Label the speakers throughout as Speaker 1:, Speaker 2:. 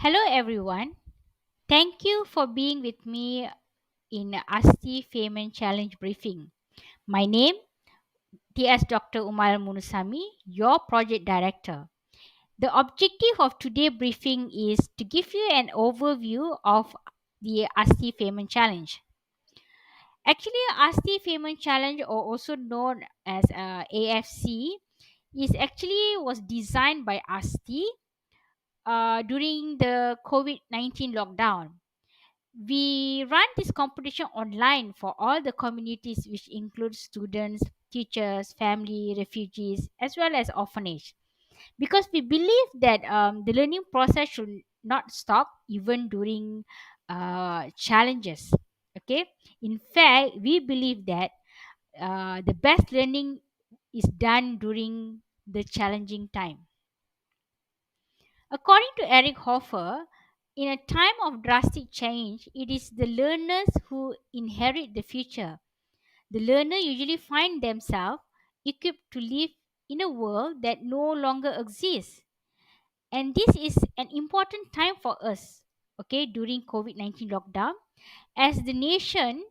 Speaker 1: Hello, everyone. Thank you for being with me in ASTI Feynman Challenge briefing. My name is Dr. Umar Munusami, your project director. The objective of today's briefing is to give you an overview of the ASTI Feynman Challenge. Actually, ASTI Feynman Challenge, or also known as AFC, is actually was designed by ASTI during the COVID-19 lockdown. We run this competition online for all the communities, which includes students, teachers, family, refugees, as well as orphanage, because we believe that the learning process should not stop even during challenges. Okay, in fact, we believe that the best learning is done during the challenging time. According to Eric Hoffer, in a time of drastic change, it is the learners who inherit the future. The learner usually find themselves equipped to live in a world that no longer exists. And this is an important time for us, okay, during COVID-19 lockdown. As the nation,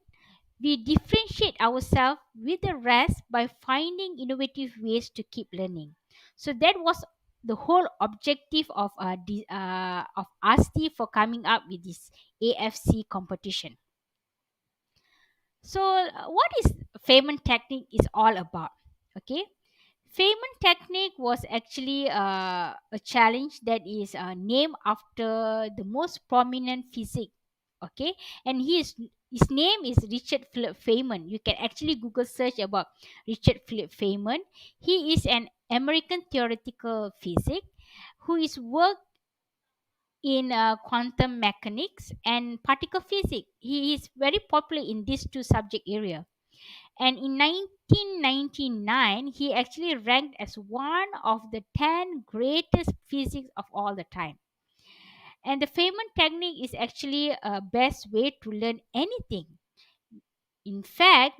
Speaker 1: we differentiate ourselves with the rest by finding innovative ways to keep learning. So that was the whole objective of ASTI for coming up with this AFC competition. So what is Feynman technique is all about? Okay, Feynman technique was actually a challenge that is named after the most prominent physic. Okay, and his name is Richard Philip Feynman. You can actually Google search about Richard Philip Feynman. He is an American theoretical physic who is worked in quantum mechanics and particle physics. He is very popular in these two subject area. And in 1999, he actually ranked as one of the 10 greatest physics of all the time. And the Feynman technique is actually a best way to learn anything. In fact,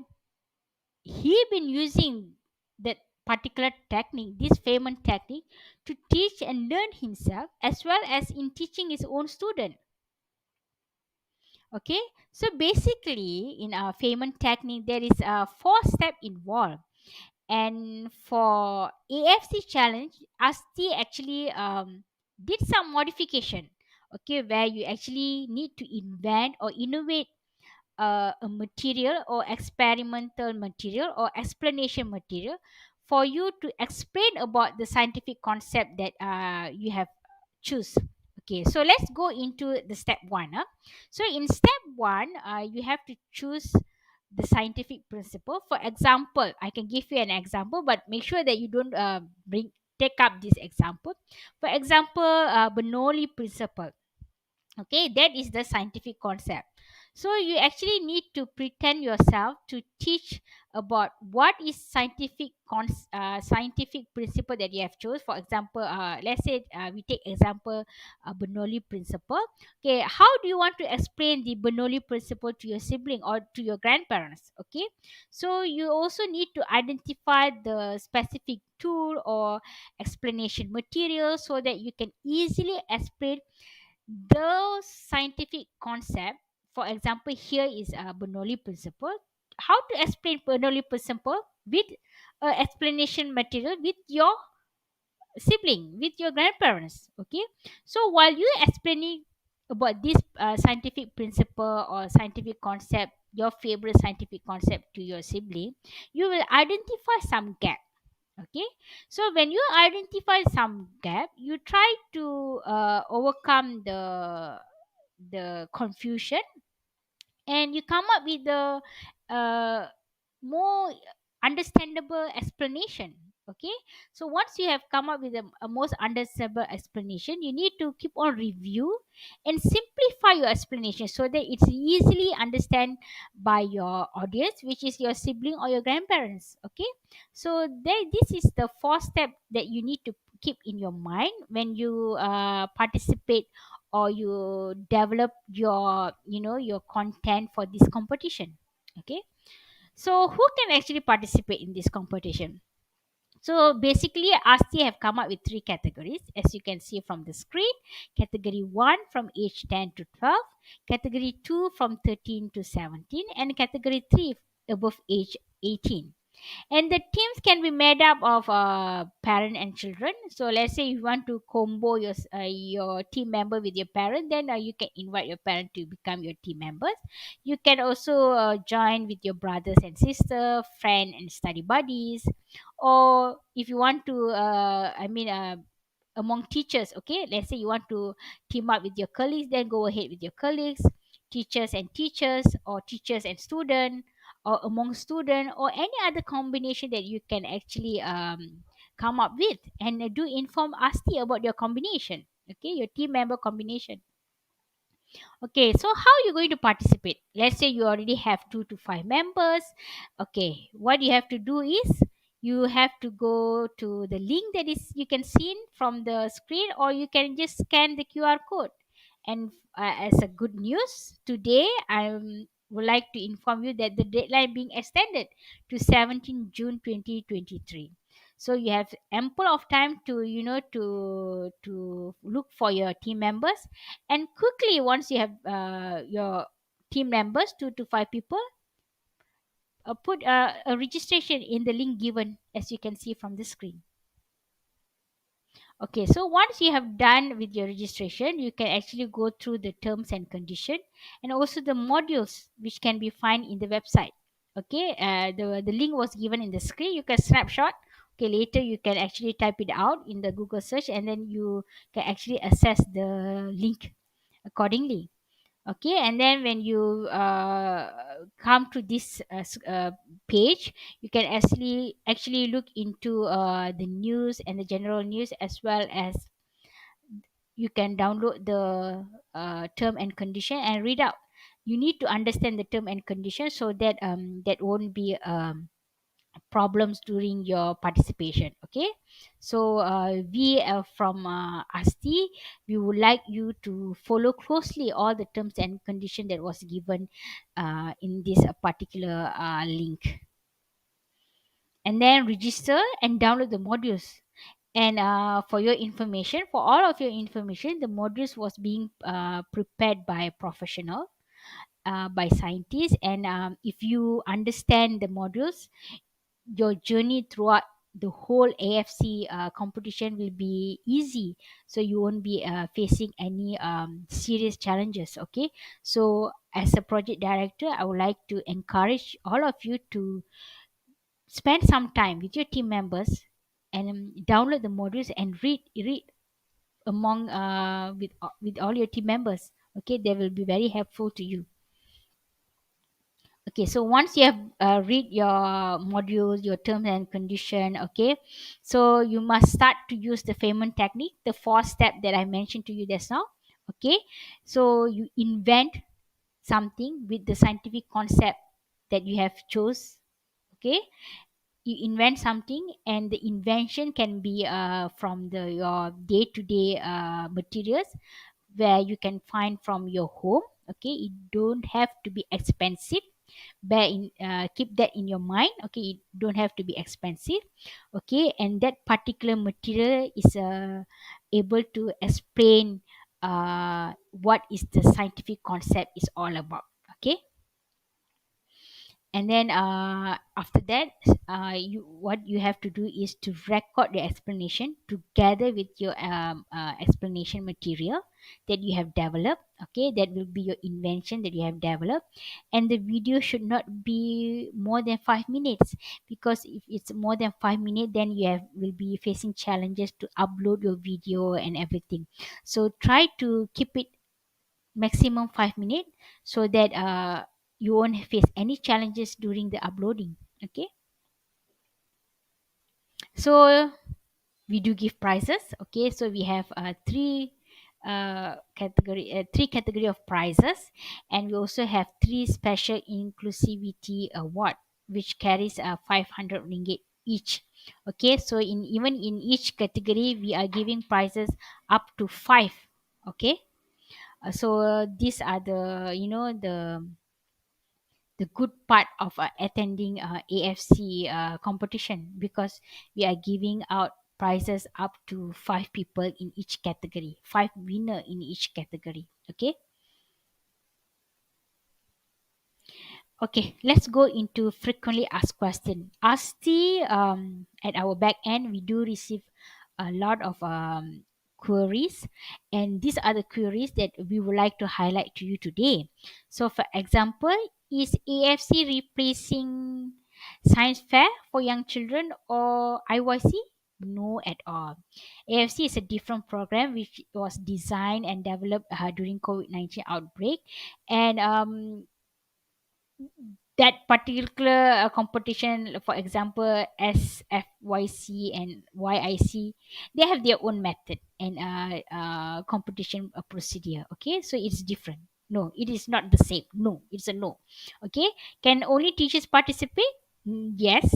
Speaker 1: he been using that particular technique, this Feynman technique, to teach and learn himself as well as in teaching his own student. Okay, so basically in our Feynman technique, there is a four-step involved. And for AFC challenge, ASTI actually did some modification, okay, where you actually need to invent or innovate a material or experimental material or explanation material for you to explain about the scientific concept that you have choose. Okay, so let's go into the step one. So in step one, you have to choose the scientific principle. For example, I can give you an example, but make sure that you don't bring take up this example. For example, Bernoulli principle. Okay, that is the scientific concept. So you actually need to pretend yourself to teach about what is scientific principle that you have chose. For example, let's say we take example Bernoulli principle. Okay, how do you want to explain the Bernoulli principle to your sibling or to your grandparents? Okay, so you also need to identify the specific tool or explanation material so that you can easily explain the scientific concept. For example, here is a Bernoulli principle. How to explain Bernoulli principle with explanation material with your sibling, with your grandparents. Okay, so while you explaining about this scientific principle or scientific concept, your favorite scientific concept to your sibling, you will identify some gap. Okay, so when you identify some gap, you try to overcome the confusion, and you come up with the uh, more understandable explanation. Okay, so once you have come up with a most understandable explanation, you need to keep on review and simplify your explanation so that it's easily understand by your audience, which is your sibling or your grandparents. Okay, so this is the fourth step that you need to keep in your mind when you participate or you develop your your content for this competition. Okay, so who can actually participate in this competition? So basically, ASTI have come up with three categories, as you can see from the screen. Category 1 from age 10 to 12, category 2 from 13 to 17, and category 3 above age 18. And the teams can be made up of parent and children. So let's say you want to combo your team member with your parent, then you can invite your parent to become your team members. You can also join with your brothers and sister, friend and study buddies. Or if you want to among teachers, okay, let's say you want to team up with your colleagues, then go ahead with your colleagues, teachers and teachers, or teachers and student, or among student, or any other combination that you can actually come up with. And do inform ASTI about your combination, okay, your team member combination. Okay, so how you going to participate? Let's say you already have 2 to 5 members. Okay, what you have to do is you have to go to the link that is you can see from the screen, or you can just scan the QR code. And as a good news, today I would like to inform you that the deadline being extended to 17 June 2023. So you have ample of time to to look for your team members. And quickly, once you have your team members, 2 to 5 people, put a registration in the link given, as you can see from the screen. Okay, so once you have done with your registration, you can actually go through the terms and condition, and also the modules which can be found in the website. Okay, the link was given in the screen. You can snapshot. Okay, later you can actually type it out in the Google search, and then you can actually access the link accordingly. Okay, and then when you come to this page, you can actually look into the news and the general news, as well as you can download the term and condition and read out. You need to understand the term and condition, so that that won't be problems during your participation. Okay, so we from ASTI, we would like you to follow closely all the terms and condition that was given in this particular link, and then register and download the modules. And for your information, for all of your information, the modules was being prepared by professional, by scientists. And if you understand the modules, your journey throughout the whole AFC competition will be easy. So you won't be facing any serious challenges. Okay, so as a project director, I would like to encourage all of you to spend some time with your team members, and download the modules and read among with all your team members. Okay, they will be very helpful to you. Okay, so once you have read your modules, your terms and condition, okay, so you must start to use the Feynman technique, the 4 step that I mentioned to you just now. Okay, so you invent something with the scientific concept that you have chose. Okay, you invent something, and the invention can be from the your day to day materials, where you can find from your home. Okay, it don't have to be expensive. Keep that in your mind. Okay, it don't have to be expensive. Okay, and that particular material is able to explain what is the scientific concept is all about. Okay, and then after that, what you have to do is to record the explanation together with your explanation material that you have developed. Okay, that will be your invention that you have developed. And the video should not be more than 5 minutes, because if it's more than 5 minutes, then you will be facing challenges to upload your video and everything. So try to keep it maximum 5 minutes, so that you won't face any challenges during the uploading. Okay, so we do give prizes. Okay, so we have three category of prizes, and we also have three special inclusivity award, which carries 500 ringgit each. Okay, so even in each category, we are giving prizes up to 5. Okay, so these are the the good part of attending AFC competition, because we are giving out prizes up to 5 people in each category, 5 winner in each category. Okay. Okay, let's go into frequently asked question. ASTI, at our back end, we do receive a lot of queries, and these are the queries that we would like to highlight to you today. So, for example, is AFC replacing science fair for young children or IYC? No, at all. AFC is a different program which was designed and developed during COVID-19 outbreak, and that particular competition, for example, SFYC and YIC, they have their own method and competition procedure. Okay, so it's different. No, it is not the same. No, it's a no. Okay, can only teachers participate? Yes,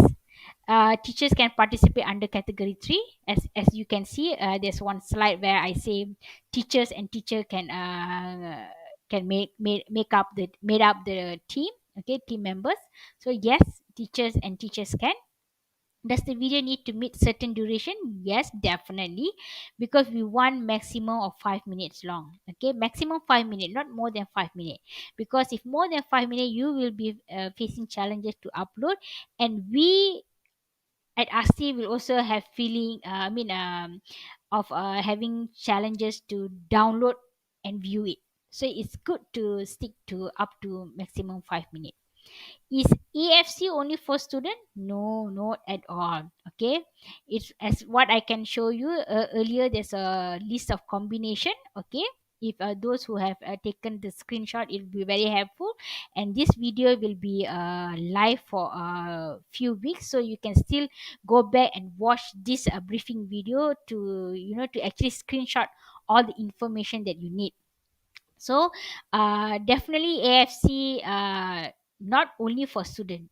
Speaker 1: teachers can participate under category 3. As you can see, there's one slide where I say teachers and teacher can make up the made up the team. Okay, team members. So yes, teachers and teachers can. Does the video need to meet certain duration? Yes, definitely, because we want maximum of 5 minutes long. Okay, maximum 5 minutes, not more than 5 minutes. Because if more than 5 minutes, you will be facing challenges to upload, and we at ASTI will also have feeling of having challenges to download and view it. So it's good to stick to up to maximum 5 minutes. Is AFC only for student? No, not at all. Okay, it's as what I can show you earlier. There's a list of combination. Okay, if those who have taken the screenshot, it will be very helpful. And this video will be live for a few weeks, so you can still go back and watch this briefing video to to actually screenshot all the information that you need. So definitely AFC, not only for student,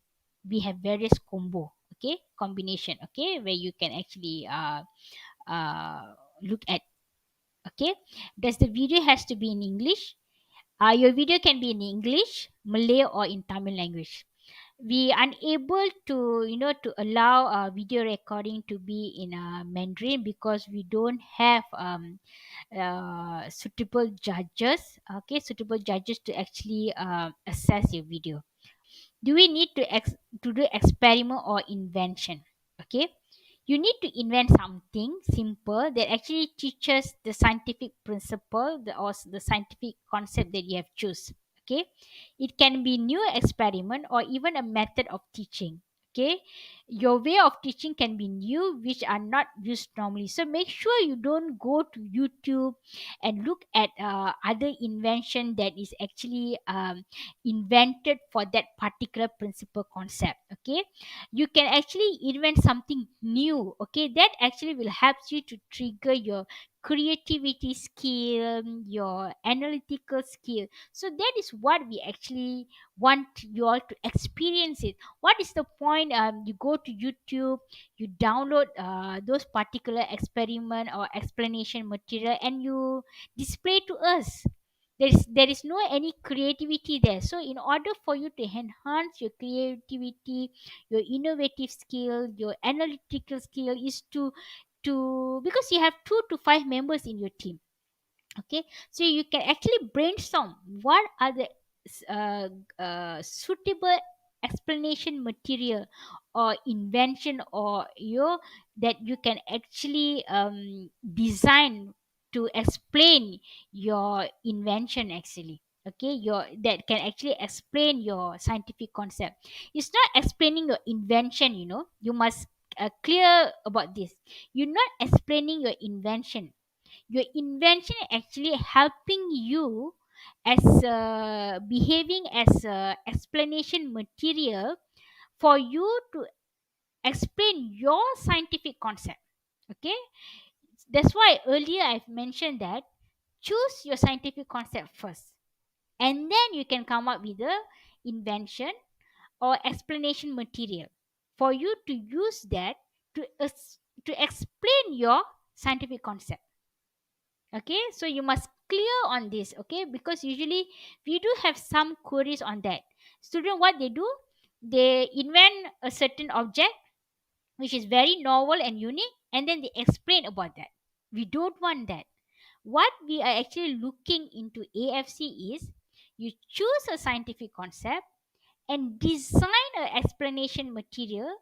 Speaker 1: we have various combo, okay, combination, okay, where you can actually look at. Okay, does the video has to be in English? Your video can be in English, Malay, or in Tamil language. We unable to to allow video recording to be in Mandarin, because we don't have suitable judges, okay, suitable judges to actually assess your video. Do we need to do experiment or invention? Okay, you need to invent something simple that actually teaches the scientific principle, or the scientific concept that you have choose. Okay, it can be new experiment or even a method of teaching. Okay, your way of teaching can be new, which are not used normally. So make sure you don't go to YouTube and look at other invention that is actually invented for that particular principle concept. Okay, you can actually invent something new. Okay, that actually will help you to trigger your creativity skill, your analytical skill. So that is what we actually want you all to experience it. What is the point? You go to YouTube, you download those particular experiment or explanation material, and you display to us. There is no any creativity there. So in order for you to enhance your creativity, your innovative skill, your analytical skill, is to because you have 2 to 5 members in your team. Okay, so you can actually brainstorm what are the uh, suitable explanation material or invention, or that you can actually design to explain your invention actually. Okay, your that can actually explain your scientific concept. It's not explaining your invention, you must clear about this. You're not explaining your invention. Your invention actually helping you as behaving as a explanation material for you to explain your scientific concept. Okay, that's why earlier I've mentioned that choose your scientific concept first, and then you can come up with the invention or explanation material for you to use that to explain your scientific concept. Okay, so you must clear on this. Okay, because usually we do have some queries on that. Student, what they do, they invent a certain object which is very novel and unique, and then they explain about that. We don't want that. What we are actually looking into AFC is, you choose a scientific concept and design an explanation material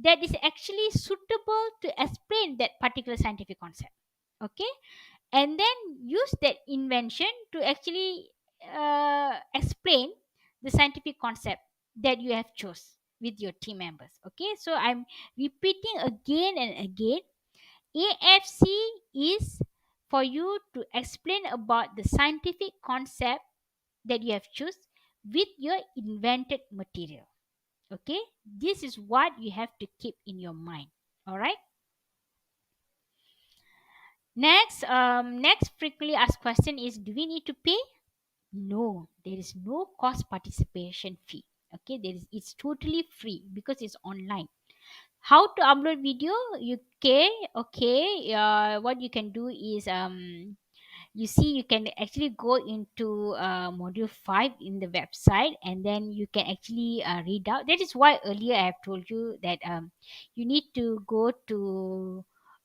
Speaker 1: that is actually suitable to explain that particular scientific concept. Okay, and then use that invention to actually explain the scientific concept that you have chose with your team members. Okay, so I'm repeating again and again, AFC is for you to explain about the scientific concept that you have choose with your invented material. Okay, this is what you have to keep in your mind. All right. Next frequently asked question is, do we need to pay? No, there is no cost participation fee. Okay, it's totally free because it's online. How to upload video? What you can do is, you see, you can actually go into module 5 in the website, and then you can actually read out. That is why earlier I have told you that you need to go to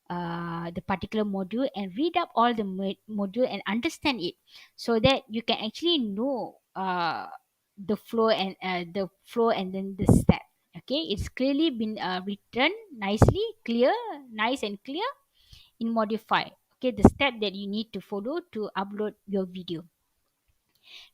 Speaker 1: the particular module and read up all the module and understand it, so that you can actually know the flow and then the step. Okay, it's clearly been written nicely, nice and clear in modify. Okay, the step that you need to follow to upload your video.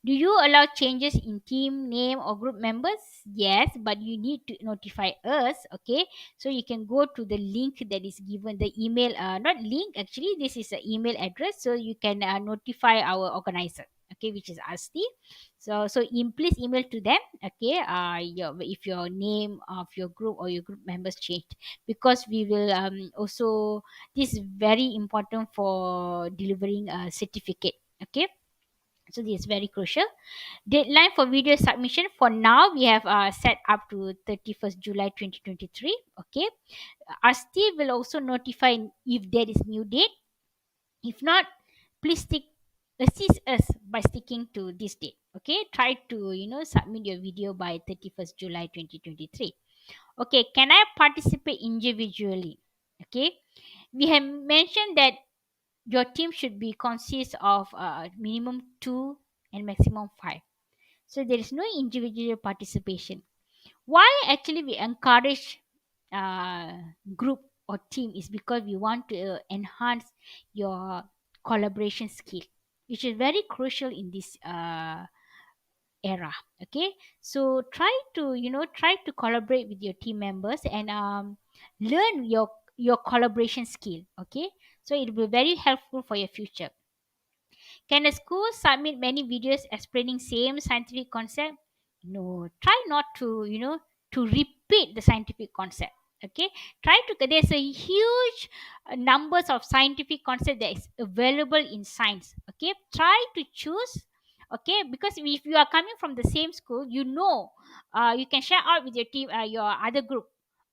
Speaker 1: Do you allow changes in team name or group members? Yes, but you need to notify us. Okay, so you can go to the link that is given, the email, not link actually, this is an email address, so you can notify our organizer. Okay, which is ASTI. Please email to them. Okay, if your name of your group or your group members changed, because we will also, this is very important for delivering a certificate. Okay, so this is very crucial. Deadline for video submission, for now we have set up to 31st July 2023. Okay, ASTI will also notify if there is new date. If not, please assist us by sticking to this date. Okay, try to submit your video by 31st July 2023. Okay, can I participate individually? Okay, we have mentioned that your team should be consist of minimum 2 and maximum 5, so there is no individual participation. Why actually we encourage uh, group or team is because we want to enhance your collaboration skill, which is very crucial in this era. Okay, so try to collaborate with your team members and learn your collaboration skill. Okay, so it will be very helpful for your future. Can a school submit many videos explaining same scientific concept? No. Try not to repeat the scientific concept. Okay. Try to. There's a huge numbers of scientific concept that is available in science. Okay. Try to choose. Okay, because if you are coming from the same school, you can share out with your team, your other group,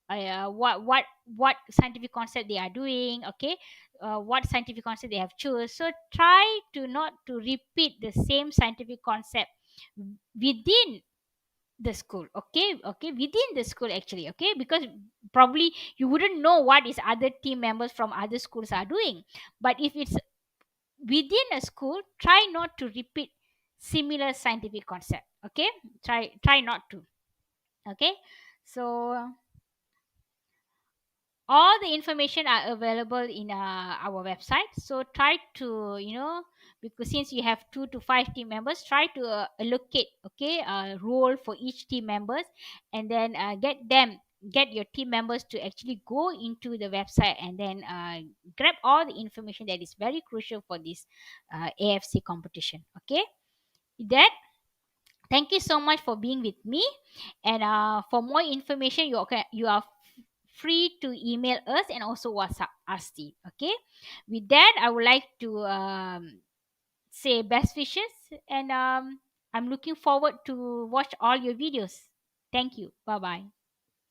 Speaker 1: what scientific concept they are doing. Okay, what scientific concept they have choose. So try to not to repeat the same scientific concept within the school. Okay, within the school actually. Okay, because probably you wouldn't know what is other team members from other schools are doing. But if it's within a school, try not to repeat similar scientific concept. Okay, try not to. Okay, so all the information are available in our website, so try to because since you have 2 to 5 team members, try to allocate, okay, a role for each team members, and then get your team members to actually go into the website and then grab all the information that is very crucial for this AFC competition. Okay, that, thank you so much for being with me. And for more information, you are free to email us and also WhatsApp ASTI. Okay. With that, I would like to say best wishes, and I'm looking forward to watch all your videos. Thank you. Bye bye.